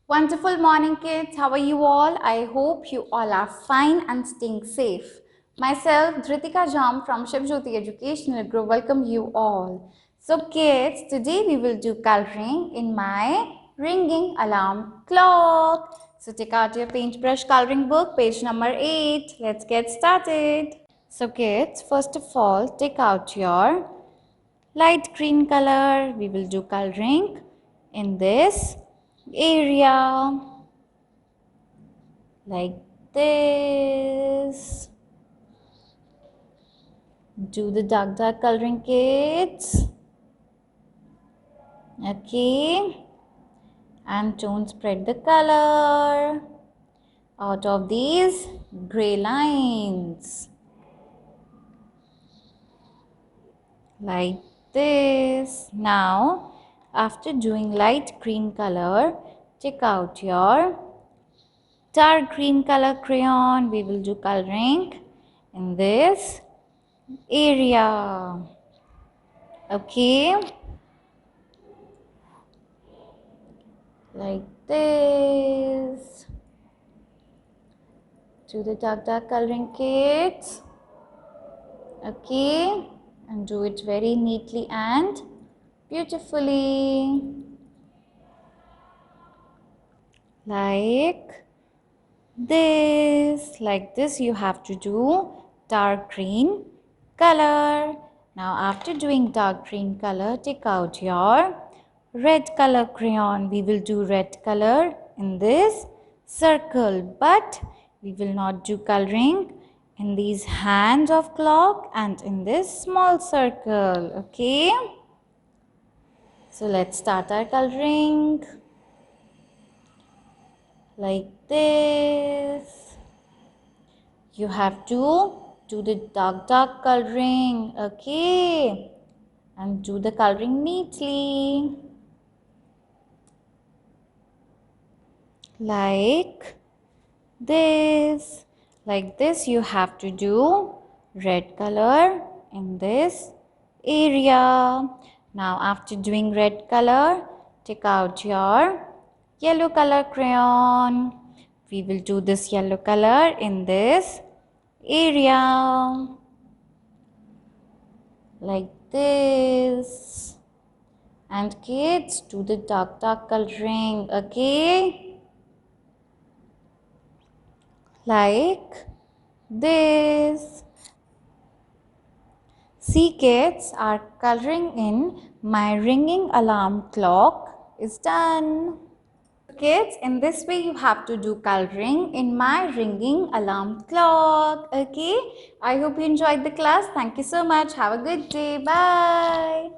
Wonderful morning, kids. How are you all? I hope you all are fine and staying safe. Myself, Dhritika Jam from Shiv Jyoti Educational Group, welcome you all. So, kids, today we will do coloring in my ringing alarm clock. So, take out your paintbrush coloring book, page number 8. Let's get started. So, kids, first of all, take out your light green color. We will do coloring in this area like this. Do the dark coloring, kids. Okay, and don't spread the color out of these gray lines like this. Now, after doing light green color, take out your dark green color crayon. We will do coloring in this area. Okay, like this. Do the dark coloring, kids. Okay, and do it very neatly and beautifully like this. You have to do dark green color. Now, after doing dark green color, take out your red color crayon. We will do red color in this circle, but we will not do coloring in these hands of clock and in this small circle. Okay, so let's start our coloring like this. You have to do the dark coloring, okay, and do the coloring neatly like this. Like this, you have to do red color in this area. Now, after doing red color, take out your yellow color crayon. We will do this yellow color in this area like this. And kids, do the dark coloring, okay, like this. See, kids, our coloring in my ringing alarm clock is done. Kids, in this way you have to do coloring in my ringing alarm clock. Okay, I hope you enjoyed the class. Thank you so much. Have a good day. Bye.